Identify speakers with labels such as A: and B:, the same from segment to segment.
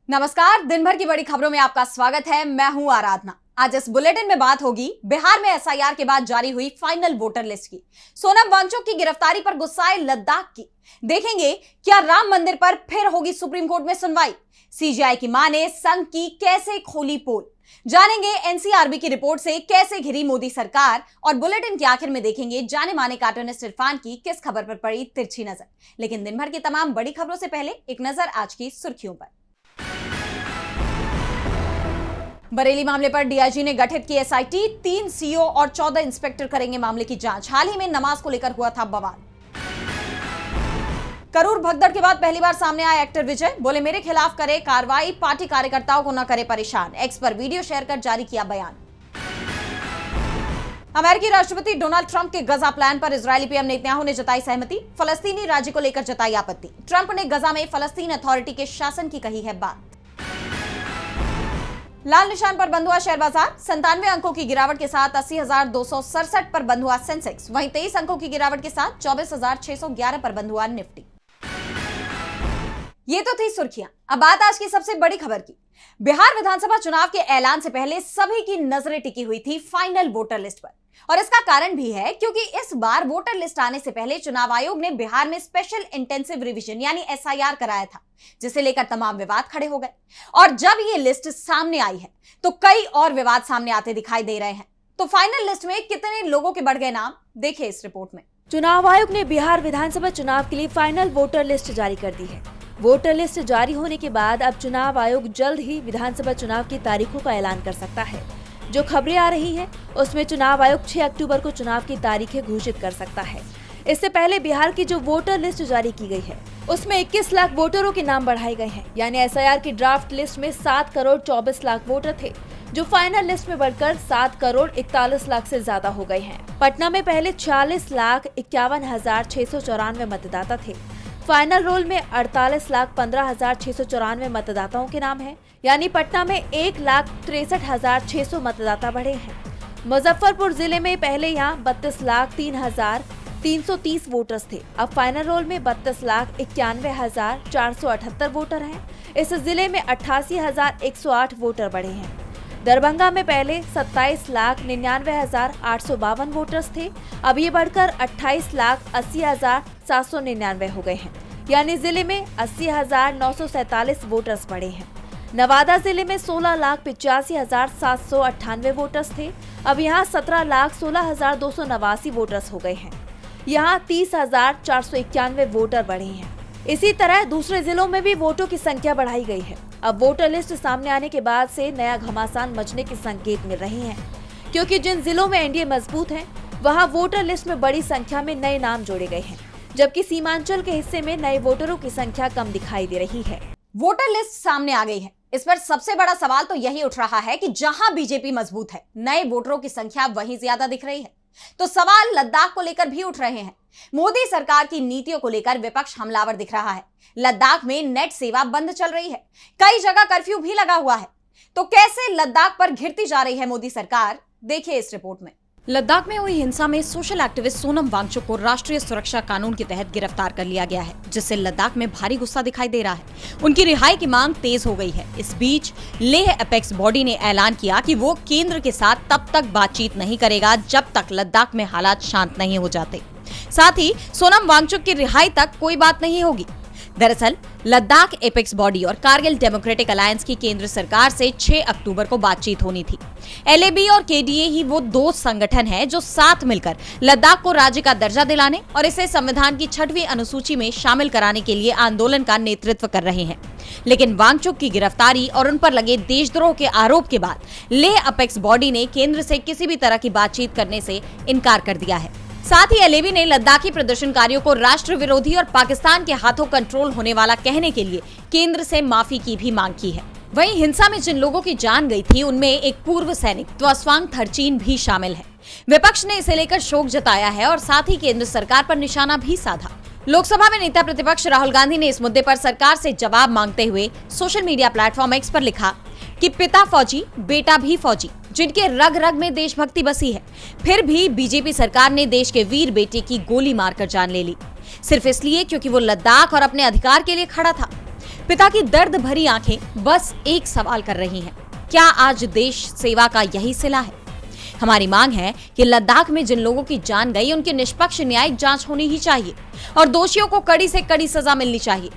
A: नमस्कार, दिन भर की बड़ी खबरों में आपका स्वागत है। मैं हूं आराधना। आज इस बुलेटिन में बात होगी बिहार में एसआईआर के बाद जारी हुई फाइनल वोटर लिस्ट की, सोनम वांगचुक की गिरफ्तारी पर गुस्साए लद्दाख की, देखेंगे क्या राम मंदिर पर फिर होगी सुप्रीम कोर्ट में सुनवाई, सीजेआई की मां ने संघ की कैसे खोली पोल, जानेंगे एनसीआरबी की रिपोर्ट से कैसे घिरी मोदी सरकार, और बुलेटिन के आखिर में देखेंगे जाने माने कार्टूनिस्ट इरफान की किस खबर पर पड़ी तिरछी नजर। लेकिन दिन भर की तमाम बड़ी खबरों से पहले एक नजर आज की सुर्खियों पर। बरेली मामले पर डीआईजी ने गठित की एसआईटी, 3 सीओ और 14 इंस्पेक्टर करेंगे मामले की जांच। हाल ही में नमाज को लेकर हुआ था बवाल। करूर भगदड़ के बाद पहली बार सामने आए एक्टर विजय, बोले मेरे खिलाफ करे कार्रवाई, पार्टी कार्यकर्ताओं को न करे परेशान। एक्स पर वीडियो शेयर कर जारी किया बयान। अमेरिकी राष्ट्रपति डोनाल्ड ट्रंप के गजा प्लान पर इजरायली पीएम नेतन्याहू ने जताई सहमति, फलस्तीनी राज्य को लेकर जताई आपत्ति। ट्रंप ने गजा में फलस्तीन अथॉरिटी के शासन की कही है बात। लाल निशान पर बंद हुआ शेयर बाजार, 97 अंकों की गिरावट के साथ 80,267 पर बंद हुआ सेंसेक्स, वहीं 23 अंकों की गिरावट के साथ 24,611 पर बंद हुआ निफ्टी। ये तो थी सुर्खियां। अब बात आज की सबसे बड़ी खबर की। बिहार विधानसभा चुनाव के ऐलान से पहले सभी की नजरें टिकी हुई थी फाइनल वोटर लिस्ट पर, और इसका कारण भी है क्योंकि इस बार वोटर लिस्ट आने से पहले चुनाव आयोग ने बिहार में स्पेशल इंटेंसिव रिवीजन यानी एसआईआर कराया था, जिसे लेकर तमाम विवाद खड़े हो गए। और जब ये लिस्ट सामने आई है तो कई और विवाद सामने आते दिखाई दे रहे हैं। तो फाइनल लिस्ट में कितने लोगों के बढ़ गए नाम, देखिए इस रिपोर्ट में।
B: चुनाव आयोग ने बिहार विधानसभा चुनाव के लिए फाइनल वोटर लिस्ट जारी कर दी है। वोटर लिस्ट जारी होने के बाद अब चुनाव आयोग जल्द ही विधानसभा चुनाव की तारीखों का ऐलान कर सकता है। जो खबरें आ रही हैं, उसमें चुनाव आयोग 6 अक्टूबर को चुनाव की तारीखें घोषित कर सकता है। इससे पहले बिहार की जो वोटर लिस्ट जारी की गई है, उसमें 21 लाख वोटरों के नाम बढ़ाए गए हैं। यानी एसआईआर की ड्राफ्ट लिस्ट में 7 करोड़ 24 लाख वोटर थे, जो फाइनल लिस्ट में बढ़कर 7 करोड़ 41 लाख से ज्यादा हो गए हैं। पटना में पहले 46,51,694 मतदाता थे। फाइनल रोल में 48,15,694 मतदाताओं के नाम हैं। यानी पटना में 1,63,600 मतदाता बढ़े हैं। मुजफ्फरपुर जिले में पहले यहाँ 32,03,330 वोटर्स थे। अब फाइनल रोल में 32,91,478 वोटर हैं। इस जिले में 88,108 वोटर बढ़े हैं। दरभंगा में पहले 27,99,852 वोटर्स थे। अब ये बढ़कर 28,80,799 हो गए हैं। यानी जिले में 80,947 वोटर्स बढ़े हैं। नवादा जिले में 16,85,798 वोटर्स थे। अब यहाँ 17,16,289 वोटर्स हो गए हैं। यहाँ 30,491 वोटर बढ़े हैं। इसी तरह दूसरे जिलों में भी वोटों की संख्या बढ़ाई गई है। अब वोटर लिस्ट सामने आने के बाद से नया घमासान मचने के संकेत मिल रहे हैं, क्योंकि जिन जिलों में एनडीए मजबूत है, वहां वोटर लिस्ट में बड़ी संख्या में नए नाम जोड़े गए हैं, जबकि सीमांचल के हिस्से में नए वोटरों की संख्या कम दिखाई दे रही है।
A: वोटर लिस्ट सामने आ गई है। इस पर सबसे बड़ा सवाल तो यही उठ रहा है कि जहां बीजेपी मजबूत है, नए वोटरों की संख्या वहीं ज्यादा दिख रही है। तो सवाल लद्दाख को लेकर भी उठ रहे हैं। मोदी सरकार की नीतियों को लेकर विपक्ष हमलावर दिख रहा है। लद्दाख में नेट सेवा बंद चल रही है, कई जगह कर्फ्यू भी लगा हुआ है। तो कैसे लद्दाख पर घिरती जा रही है मोदी सरकार, देखिए इस रिपोर्ट में। लद्दाख में हुई हिंसा में सोशल एक्टिविस्ट सोनम वांगचुक को राष्ट्रीय सुरक्षा कानून के तहत गिरफ्तार कर लिया गया है, जिससे लद्दाख में भारी गुस्सा दिखाई दे रहा है। उनकी रिहाई की मांग तेज हो गई है। इस बीच लेह एपेक्स बॉडी ने ऐलान किया कि वो केंद्र के साथ तब तक बातचीत नहीं करेगा जब तक लद्दाख में हालात शांत नहीं हो जाते। साथ ही सोनम वांगचुक की रिहाई तक कोई बात नहीं होगी। दरअसल लद्दाख एपेक्स बॉडी और कारगिल डेमोक्रेटिक अलायंस की केंद्र सरकार से 6 अक्टूबर को बातचीत होनी थी। एलएबी और केडीए ही वो 2 संगठन हैं जो साथ मिलकर लद्दाख को राज्य का दर्जा दिलाने और इसे संविधान की 6वीं अनुसूची में शामिल कराने के लिए आंदोलन का नेतृत्व कर रहे हैं। लेकिन वांगचुक की गिरफ्तारी और उन पर लगे देशद्रोह के आरोप के बाद लेह एपेक्स बॉडी ने केंद्र से किसी भी तरह की बातचीत करने से इनकार कर दिया है। साथ ही एलएबी ने लद्दाखी प्रदर्शनकारियों को राष्ट्र विरोधी और पाकिस्तान के हाथों कंट्रोल होने वाला कहने के लिए केंद्र से माफी की भी मांग की है। वहीं हिंसा में जिन लोगों की जान गई थी, उनमें एक पूर्व सैनिक त्वास्वांग थर्चीन भी शामिल है। विपक्ष ने इसे लेकर शोक जताया है और साथ ही केंद्र सरकार पर निशाना भी साधा। लोकसभा में नेता प्रतिपक्ष राहुल गांधी ने इस मुद्दे पर सरकार से जवाब मांगते हुए सोशल मीडिया प्लेटफॉर्म एक्स पर लिखा कि पिता फौजी, बेटा भी फौजी, जिनके रग रग में देशभक्ति बसी है, फिर भी बीजेपी सरकार ने देश के वीर बेटे की गोली मारकर जान ले ली, सिर्फ इसलिए क्योंकि वो लद्दाख और अपने अधिकार के लिए खड़ा था। पिता की दर्द भरी आंखें बस एक सवाल कर रही हैं, क्या आज देश सेवा का यही सिला है? हमारी मांग है कि लद्दाख में जिन लोगों की जान गई उनकी निष्पक्ष न्यायिक जांच होनी ही चाहिए और दोषियों को कड़ी से कड़ी सजा मिलनी चाहिए।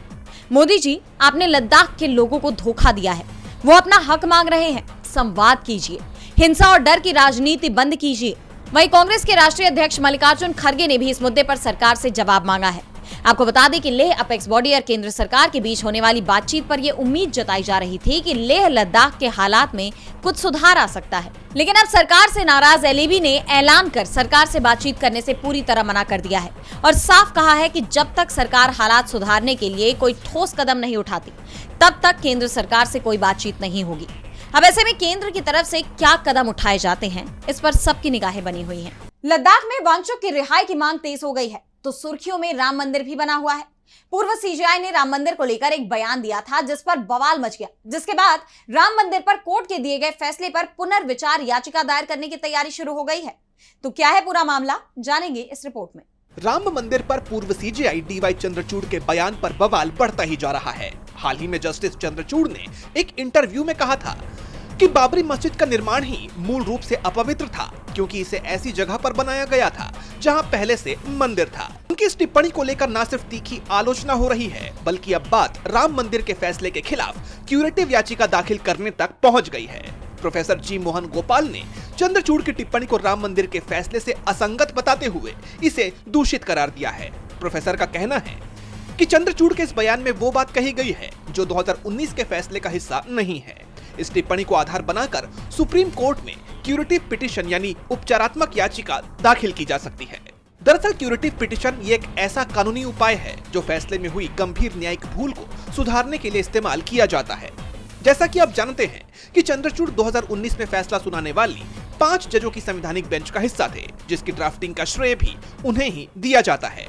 A: मोदी जी, आपने लद्दाख के लोगों को धोखा दिया है। वो अपना हक मांग रहे हैं। संवाद कीजिए, हिंसा और डर की राजनीति बंद कीजिए। वहीं कांग्रेस के राष्ट्रीय अध्यक्ष मल्लिकार्जुन खड़गे ने भी इस मुद्दे पर सरकार से जवाब मांगा है। आपको बता दें कि लेह अपेक्स बॉडी और केंद्र सरकार के बीच होने वाली बातचीत पर यह उम्मीद जताई जा रही थी कि लेह लद्दाख के हालात में कुछ सुधार आ सकता है, लेकिन अब सरकार से नाराज एलएबी ने ऐलान कर सरकार से बातचीत करने से पूरी तरह मना कर दिया है और साफ कहा है कि जब तक सरकार हालात सुधारने के लिए कोई ठोस कदम नहीं उठाती, तब तक केंद्र सरकार से कोई बातचीत नहीं होगी। अब ऐसे में केंद्र की तरफ से क्या कदम उठाए जाते हैं, इस पर सबकी निगाहें बनी हुई हैं। लद्दाख में वांगचुक की रिहाई की मांग तेज हो गई है तो सुर्खियों में राम मंदिर भी बना हुआ है। पूर्व सीजेआई ने राम मंदिर को लेकर एक बयान दिया था जिस पर बवाल मच गया, जिसके बाद राम मंदिर पर कोर्ट के दिए गए फैसले पर पुनर्विचार याचिका दायर करने की तैयारी शुरू हो गई है। तो क्या है पूरा मामला, जानेंगे इस रिपोर्ट में।
C: राम मंदिर पर पूर्व सीजेआई डीवाई चंद्रचूड़ के बयान पर बवाल बढ़ता ही जा रहा है। हाल ही में जस्टिस चंद्रचूड़ ने एक इंटरव्यू में कहा था कि बाबरी मस्जिद का निर्माण ही मूल रूप से अपवित्र था, क्योंकि इसे ऐसी जगह पर बनाया गया था जहां पहले से मंदिर था। उनकी इस टिप्पणी को लेकर न सिर्फ तीखी आलोचना हो रही है, बल्कि अब बात राम मंदिर के फैसले के खिलाफ क्यूरेटिव याचिका दाखिल करने तक पहुंच गई है। प्रोफेसर जी मोहन गोपाल ने चंद्रचूड़ की टिप्पणी को राम मंदिर के फैसले से असंगत बताते हुए इसे दूषित करार दिया है। प्रोफेसर का कहना है कि चंद्रचूड़ के इस बयान में वो बात कही गई है जो 2019 के फैसले का हिस्सा नहीं है। इस टिप्पणी को आधार बनाकर सुप्रीम कोर्ट में क्यूरेटिव पिटीशन यानी उपचारात्मक याचिका दाखिल की जा सकती है। दरअसल क्यूरेटिव पिटीशन ये एक ऐसा कानूनी उपाय है जो फैसले में हुई गंभीर न्यायिक भूल को सुधारने के लिए इस्तेमाल किया जाता है। जैसा कि आप जानते हैं कि चंद्रचूड़ 2019 में फैसला सुनाने वाली 5 जजों की संवैधानिक बेंच का हिस्सा थे, जिसकी ड्राफ्टिंग का श्रेय भी उन्हें ही दिया जाता है।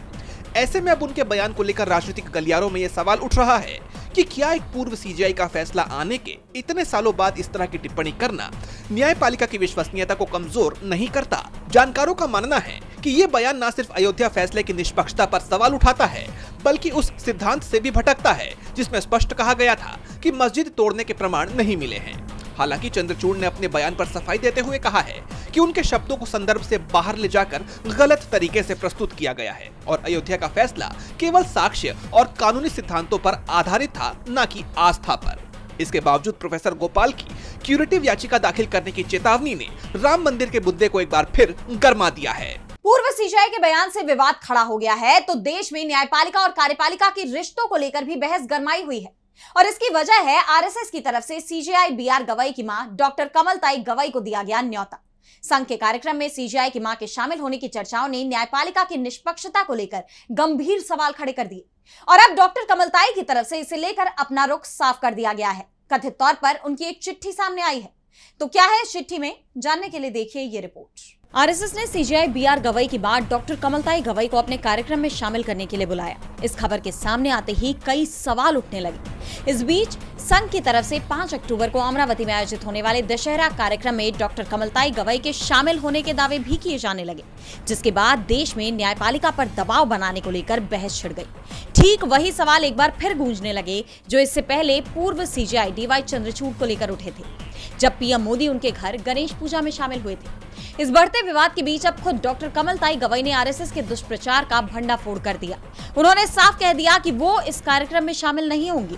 C: ऐसे में अब उनके बयान को लेकर राजनीतिक गलियारों में यह सवाल उठ रहा है कि क्या एक पूर्व सीजेआई का फैसला आने के इतने सालों बाद इस तरह की टिप्पणी करना न्यायपालिका की विश्वसनीयता को कमजोर नहीं करता? जानकारों का मानना है कि ये बयान न सिर्फ अयोध्या फैसले की निष्पक्षता पर सवाल उठाता है, बल्कि उस सिद्धांत से भी भटकता है जिसमें स्पष्ट कहा गया था कि मस्जिद तोड़ने के प्रमाण नहीं मिले हैं। हालांकि चंद्रचूड़ ने अपने बयान पर सफाई देते हुए कहा है कि उनके शब्दों को संदर्भ से बाहर ले जाकर गलत तरीके से प्रस्तुत किया गया है और अयोध्या का फैसला केवल साक्ष्य और कानूनी सिद्धांतों पर आधारित था, न कि आस्था पर। इसके बावजूद प्रोफेसर गोपाल की क्यूरेटिव याचिका दाखिल करने की चेतावनी ने राम मंदिर के मुद्दे को एक बार फिर गरमा दिया है।
A: पूर्व सीजेआई के बयान से विवाद खड़ा हो गया है तो देश में न्यायपालिका और कार्यपालिका के रिश्तों को लेकर भी बहस गरमाई हुई है और इसकी वजह है आरएसएस की तरफ से सीजेआई बीआर गवई की मां डॉक्टर कमलताई गवई को दिया गया न्योता। संघ के कार्यक्रम में सीजेआई की मां के शामिल होने की चर्चाओं ने न्यायपालिका की निष्पक्षता को लेकर गंभीर सवाल खड़े कर दिए और अब डॉक्टर कमलताई की तरफ से इसे लेकर अपना रुख साफ कर दिया गया है। कथित तौर पर उनकी एक चिट्ठी सामने आई है। तो क्या है इस चिट्ठी में, जानने के लिए देखिए ये रिपोर्ट। आरएसएस ने सीजेआई बीआर गवई के बाद डॉक्टर कमलताई गवई को अपने कार्यक्रम में शामिल करने के लिए बुलाया। इस खबर के सामने आते ही कई सवाल उठने लगे। इस बीच संघ की तरफ से 5 अक्टूबर को अमरावती में आयोजित होने वाले दशहरा कार्यक्रम में डॉक्टर कमलताई गवई के शामिल होने के दावे भी किए जाने लगे, जिसके बाद देश में न्यायपालिका पर दबाव बनाने को लेकर बहस छिड़ गई। ठीक वही सवाल एक बार फिर गूंजने लगे जो इससे पहले पूर्व सीजेआई डीवाई चंद्रचूड़ को लेकर उठे थे, जब पीएम मोदी उनके घर गणेश पूजा में शामिल हुए थे। इस बढ़ते विवाद के बीच अब खुद डॉक्टर कमलताई गवई ने आरएसएस के दुष्प्रचार का भंडाफोड़ कर दिया। उन्होंने साफ कह दिया कि वो इस कार्यक्रम में शामिल नहीं होंगी।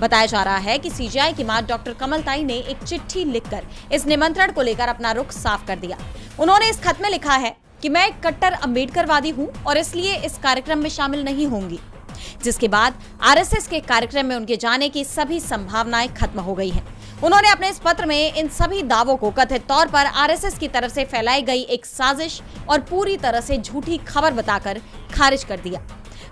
A: बताया जा रहा है कि सीजेआई की मां डॉक्टर कमलताई ने एक चिट्ठी लिखकर इस निमंत्रण को लेकर अपना रुख साफ कर दिया। उन्होंने इस खत में लिखा है कि मैं एक कट्टर अम्बेडकरवादी हूं और इसलिए इस कार्यक्रम में शामिल नहीं होंगी, जिसके बाद आरएसएस के कार्यक्रम में उनके जाने की सभी संभावनाएं खत्म हो गई हैं। उन्होंने अपने इस पत्र में इन सभी दावों को कथित तौर पर आरएसएस की तरफ से फैलाई गई एक साजिश और पूरी तरह से झूठी खबर बताकर खारिज कर दिया।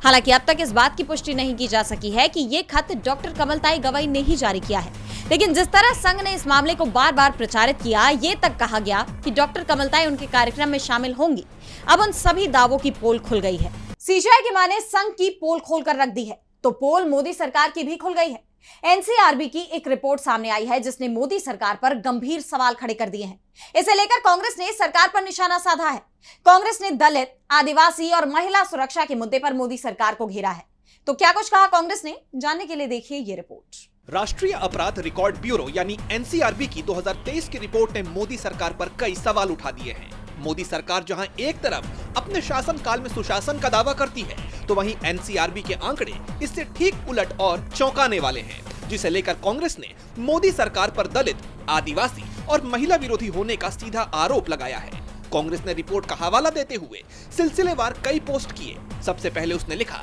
A: हालांकि अब तक इस बात की पुष्टि नहीं की जा सकी है कि ये खत डॉक्टर कमलताई गवई ने ही जारी किया है, लेकिन जिस तरह संघ ने इस मामले को बार बार प्रचारित किया, ये तक कहा गया कि डॉक्टर कमलताई उनके कार्यक्रम में शामिल होंगी। अब उन सभी दावों की पोल खुल गई है। सीजेआई की मां ने संघ की पोल खोलकर रख दी है तो पोल मोदी सरकार की भी खुल गई है। एनसीआरबी की एक रिपोर्ट सामने आई है जिसने मोदी सरकार पर गंभीर सवाल खड़े कर दिए हैं। इसे लेकर कांग्रेस ने सरकार पर निशाना साधा है। कांग्रेस ने दलित, आदिवासी और महिला सुरक्षा के मुद्दे पर मोदी सरकार को घेरा है। तो क्या कुछ कहा कांग्रेस ने, जानने के लिए देखिए ये रिपोर्ट।
C: राष्ट्रीय अपराध रिकॉर्ड ब्यूरो यानी एनसीआरबी की 2023 की रिपोर्ट ने मोदी सरकार पर कई सवाल उठा दिए हैं। मोदी सरकार जहां एक तरफ अपने शासन काल में सुशासन का दावा करती है, तो वहीं एनसीआरबी के आंकड़े इससे ठीक उलट और चौंकाने वाले हैं, जिसे लेकर कांग्रेस ने मोदी सरकार पर दलित, आदिवासी और महिला विरोधी होने का सीधा आरोप लगाया है। कांग्रेस ने रिपोर्ट का हवाला देते हुए सिलसिलेवार कई पोस्ट किए। सबसे पहले उसने लिखा,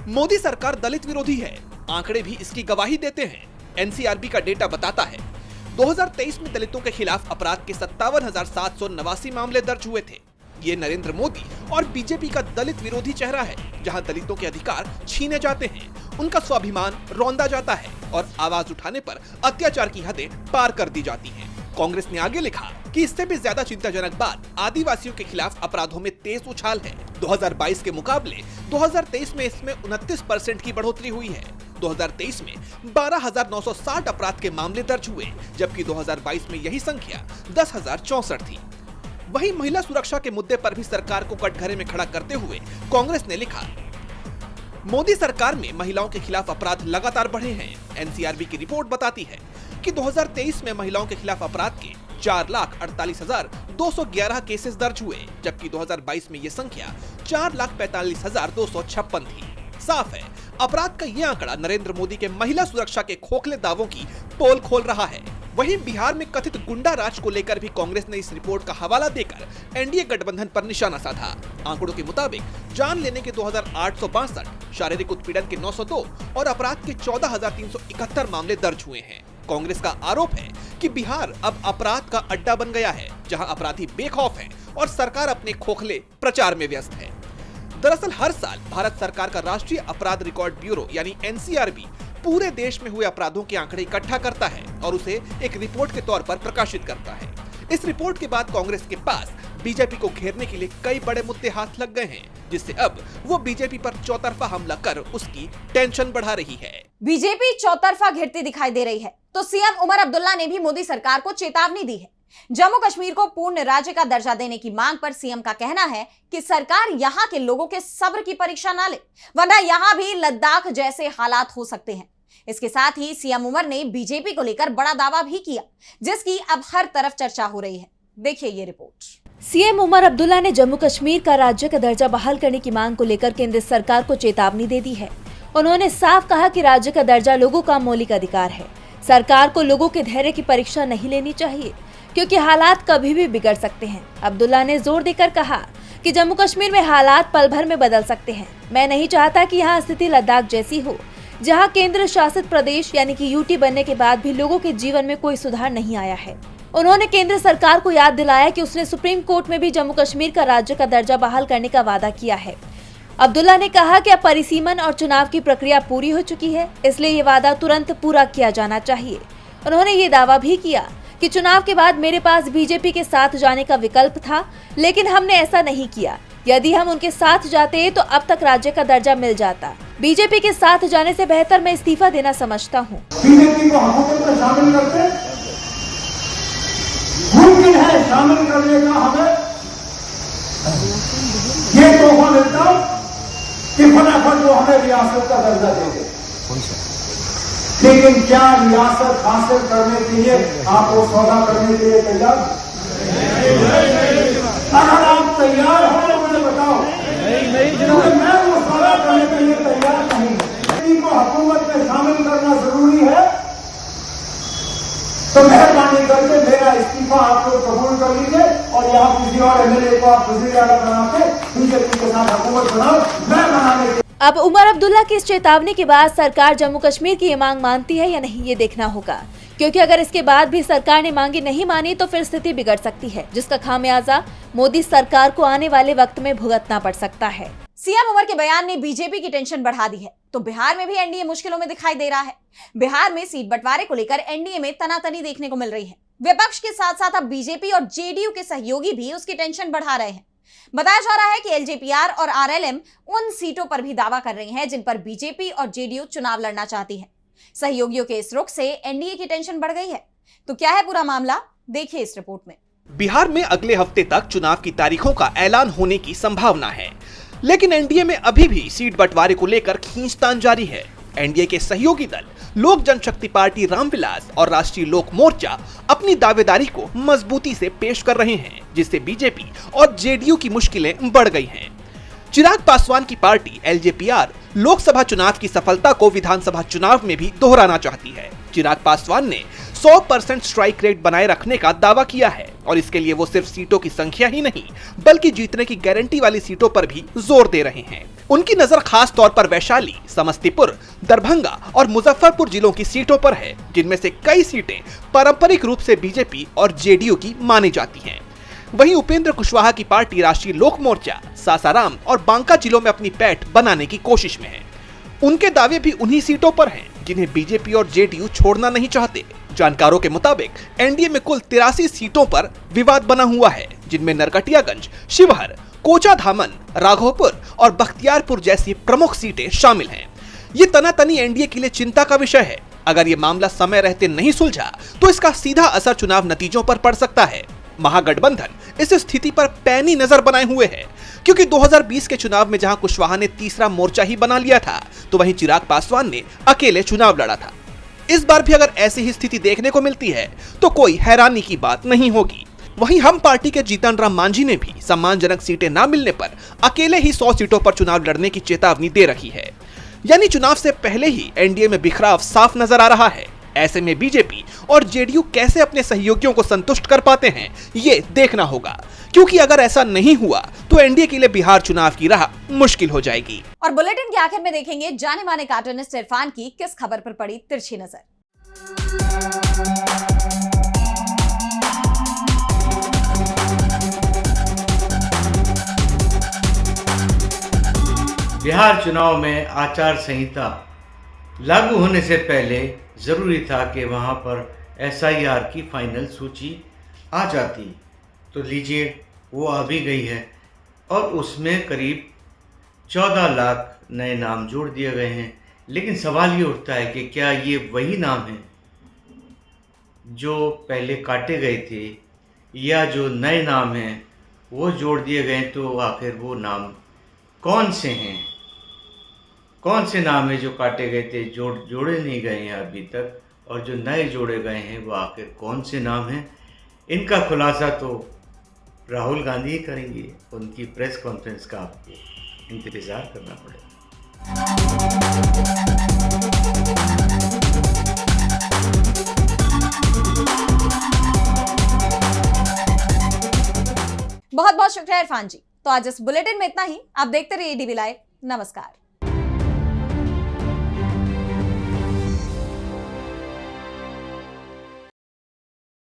C: मोदी सरकार दलित विरोधी है, आंकड़े भी इसकी गवाही देते हैं। एनसीआरबी का डेटा बताता है 2023 में दलितों के खिलाफ अपराध के 57,789 मामले दर्ज हुए थे। ये नरेंद्र मोदी और बीजेपी का दलित विरोधी चेहरा है, जहां दलितों के अधिकार छीने जाते हैं, उनका स्वाभिमान रौंदा जाता है और आवाज उठाने पर अत्याचार की हदें पार कर दी जाती हैं। कांग्रेस ने आगे लिखा कि इससे भी ज्यादा चिंताजनक बात आदिवासियों के खिलाफ अपराधों में तेज उछाल है। 2022 के मुकाबले 2023 में इसमें 29% की बढ़ोतरी हुई है। 2023 में 12,960 अपराध के मामले दर्ज हुए, जबकि 2022 में यही संख्या 10,064 थी। वहीं महिला सुरक्षा के मुद्दे पर भी सरकार को कटघरे में खड़ा करते हुए कांग्रेस ने लिखा, मोदी सरकार में महिलाओं के खिलाफ अपराध लगातार बढ़े हैं। एनसीआरबी की रिपोर्ट बताती है कि 2023 में महिलाओं के खिलाफ अपराध के 4,48,211 केसेस दर्ज हुए, जबकि 2022 में ये संख्या 4,45,256 थी। साफ है, अपराध का ये आंकड़ा नरेंद्र मोदी के महिला सुरक्षा के खोखले दावों की पोल खोल रहा है। वहीं बिहार में कथित गुंडा राज को लेकर भी कांग्रेस ने इस रिपोर्ट का हवाला देकर एनडीए गठबंधन पर निशाना साधा। आंकड़ों के मुताबिक जान लेने के 2,862, शारीरिक उत्पीड़न के 902 और अपराध के 14,371 मामले दर्ज हुए हैं। कांग्रेस का आरोप है कि बिहार अब अपराध का अड्डा बन गया है, जहां अपराधी बेखौफ हैं और सरकार अपने खोखले प्रचार में व्यस्त है। दरअसल हर साल भारत सरकार का राष्ट्रीय अपराध रिकॉर्ड ब्यूरो यानी एनसीआरबी पूरे देश में हुए अपराधों के आंकड़े इकट्ठा करता है और उसे एक रिपोर्ट के तौर पर प्रकाशित करता है। इस रिपोर्ट के बाद कांग्रेस के पास बीजेपी को घेरने के लिए कई बड़े मुद्दे हाथ लग गए हैं, जिससे अब वो बीजेपी पर चौतरफा हमला कर उसकी टेंशन बढ़ा रही है।
A: बीजेपी चौतरफा घेरती दिखाई दे रही है, तो सीएम उमर अब्दुल्ला ने भी मोदी सरकार को चेतावनी दी है। जम्मू कश्मीर को पूर्ण राज्य का दर्जा देने की मांग पर सीएम का कहना है कि सरकार यहां के लोगों के सब्र की परीक्षा ना ले, वरना यहां भी लद्दाख जैसे हालात हो सकते हैं। इसके साथ ही सीएम उमर ने बीजेपी को लेकर बड़ा दावा भी किया, जिसकी अब हर तरफ चर्चा हो रही है। देखिए ये रिपोर्ट।
B: सीएम उमर अब्दुल्ला ने जम्मू कश्मीर का राज्य का दर्जा बहाल करने की मांग को लेकर केंद्र सरकार को चेतावनी दे दी है। उन्होंने साफ कहा कि राज्य का दर्जा लोगों का मौलिक अधिकार है। सरकार को लोगों के धैर्य की परीक्षा नहीं लेनी चाहिए, क्योंकि हालात कभी भी बिगड़ सकते हैं। अब्दुल्ला ने जोर देकर कहा कि जम्मू कश्मीर में हालात पल भर में बदल सकते हैं। मैं नहीं चाहता कि यहाँ स्थिति लद्दाख जैसी हो, जहाँ केंद्र शासित प्रदेश यानी कि यूटी बनने के बाद भी लोगों के जीवन में कोई सुधार नहीं आया है। उन्होंने केंद्र सरकार को याद दिलाया कि उसने सुप्रीम कोर्ट में भी जम्मू कश्मीर का राज्य का दर्जा बहाल करने का वादा किया है। अब्दुल्ला ने कहा कि अब परिसीमन और चुनाव की प्रक्रिया पूरी हो चुकी है, इसलिए ये वादा तुरंत पूरा किया जाना चाहिए। उन्होंने ये दावा भी किया कि चुनाव के बाद मेरे पास बीजेपी के साथ जाने का विकल्प था, लेकिन हमने ऐसा नहीं किया। यदि हम उनके साथ जाते तो अब तक राज्य का दर्जा मिल जाता। बीजेपी के साथ जाने से बेहतर मैं इस्तीफा देना समझता हूँ।
D: बीजेपी को हुकूमत में शामिल करते मुमकिन है, शामिल करने का हमें ये तोहफा मिलता कि फटाफट वो हमें रियासत का दर्जा देंगे। लेकिन क्या रियासत हासिल करने के लिए आपको सौदा करने के लिए तैयार? अगर आप तैयार हो तो मुझे बताओ, क्योंकि मैं वो सौदा करने के लिए तैयार नहीं। किसी को हुकूमत में शामिल करना जरूरी है, तो मेहरबानी करके मेरा इस्तीफा आप लोग कबूल कर लीजिए और यहाँ किसी और एमएलए को आप वजीर आला बना के बीजेपी के साथ हुकूमत बनाओ। मैं बनाने के
B: अब उमर अब्दुल्ला की इस चेतावनी के बाद सरकार जम्मू कश्मीर की ये मांग मानती है या नहीं, ये देखना होगा, क्योंकि अगर इसके बाद भी सरकार ने मांगे नहीं मानी तो फिर स्थिति बिगड़ सकती है, जिसका खामियाजा मोदी सरकार को आने वाले वक्त में भुगतना पड़ सकता है।
A: सीएम उमर के बयान ने बीजेपी की टेंशन बढ़ा दी है, तो बिहार में भी एनडीए मुश्किलों में दिखाई दे रहा है। बिहार में सीट बंटवारे को लेकर एनडीए में तनातनी देखने को मिल रही है। विपक्ष के साथ साथ अब बीजेपी और जेडीयू के सहयोगी भी उसकी टेंशन बढ़ा रहे हैं। बताया जा रहा है कि एलजेपीआर और आरएलएम उन सीटों पर भी दावा कर रही हैं जिन पर बीजेपी और जेडीयू चुनाव लड़ना चाहती है। सहयोगियों के इस रुख से एनडीए की टेंशन बढ़ गई है। तो क्या है पूरा मामला, देखिए इस रिपोर्ट में।
C: बिहार में अगले हफ्ते तक चुनाव की तारीखों का ऐलान होने की संभावना है। लेकिन एनडीए में अभी भी सीट बंटवारे को लेकर खींचतान जारी है। एनडीए के सहयोगी दल लोक जनशक्ति पार्टी रामविलास और राष्ट्रीय लोक मोर्चा अपनी दावेदारी को मजबूती से पेश कर रहे हैं, जिससे बीजेपी और जेडीयू की मुश्किलें बढ़ गई हैं। चिराग पासवान की पार्टी एलजेपीआर लोकसभा चुनाव की सफलता को विधानसभा चुनाव में भी दोहराना चाहती है। चिराग पासवान ने 100% स्ट्राइक रेट बनाए रखने का दावा किया है और इसके लिए वो सिर्फ सीटों की संख्या ही नहीं बल्कि जीतने की गारंटी वाली सीटों पर भी जोर दे रहे हैं। उनकी नजर खास तौर पर वैशाली, समस्तीपुर, दरभंगा और मुजफ्फरपुर जिलों की सीटों पर है, जिनमें से कई सीटें पारंपरिक रूप से बीजेपी और जेडीयू की मानी जाती हैं। वहीं उपेंद्र कुशवाहा की पार्टी राष्ट्रीय लोक मोर्चा सासाराम और बांका जिलों में अपनी पैठ बनाने की कोशिश में है। उनके दावे भी उन्हीं सीटों पर हैं जिन्हें बीजेपी और जेडीयू छोड़ना नहीं चाहते। जानकारों के मुताबिक एनडीए में कुल 83 सीटों पर विवाद बना हुआ है, जिनमें नरकटियागंज, शिवहर, कोचाधामन, राघोपुर और बख्तियारपुर जैसी प्रमुख सीटें शामिल हैं। ये तनातनी एनडीए के लिए चिंता का विषय है। अगर ये मामला समय रहते नहीं सुलझा तो इसका सीधा असर चुनाव नतीजों पर पड़ सकता है। महागठबंधन इस स्थिति पर पैनी नजर बनाए हुए है, क्योंकि 2020 के चुनाव में जहां कुशवाहा ने तीसरा मोर्चा ही बना लिया था, तो वहीं चिराग पासवान ने अकेले चुनाव लड़ा था। इस बार भी अगर ऐसी ही स्थिति देखने को मिलती है तो कोई हैरानी की बात नहीं होगी। वहीं हम पार्टी के जीतन राम मांझी ने भी सम्मानजनक सीटें न मिलने पर अकेले ही 100 सीटों पर चुनाव लड़ने की चेतावनी दे रखी है। यानी चुनाव से पहले ही एनडीए में बिखराव साफ नजर आ रहा है। ऐसे में बीजेपी और जेडीयू कैसे अपने सहयोगियों को संतुष्ट कर पाते हैं, ये देखना होगा, क्योंकि अगर ऐसा नहीं हुआ तो एनडीए के लिए बिहार चुनाव की राह मुश्किल हो जाएगी।
A: और बुलेटिन के आखिर में देखेंगे जाने माने कार्टूनिस्ट इरफान की किस खबर पर पड़ी तिरछी नजर।
E: बिहार चुनाव में आचार संहिता लागू होने से पहले ज़रूरी था कि वहाँ पर एसआईआर की फाइनल सूची आ जाती, तो लीजिए वो आ भी गई है और उसमें करीब 14 लाख नए नाम जोड़ दिए गए हैं। लेकिन सवाल ये उठता है कि क्या ये वही नाम हैं जो पहले काटे गए थे, या जो नए नाम हैं वो जोड़ दिए गए? तो आखिर वो नाम कौन से हैं? कौन से नाम हैं जो काटे गए थे, जोड़े नहीं गए हैं अभी तक, और जो नए जोड़े गए हैं वो आखिर कौन से नाम हैं? इनका खुलासा तो राहुल गांधी ही करेंगे। उनकी प्रेस कॉन्फ्रेंस का आपको इंतज़ार करना पड़ेगा।
A: बहुत बहुत शुक्रिया इरफान जी। तो आज इस बुलेटिन में इतना ही। आप देखते रहिए डीवी लाइव। नमस्कार।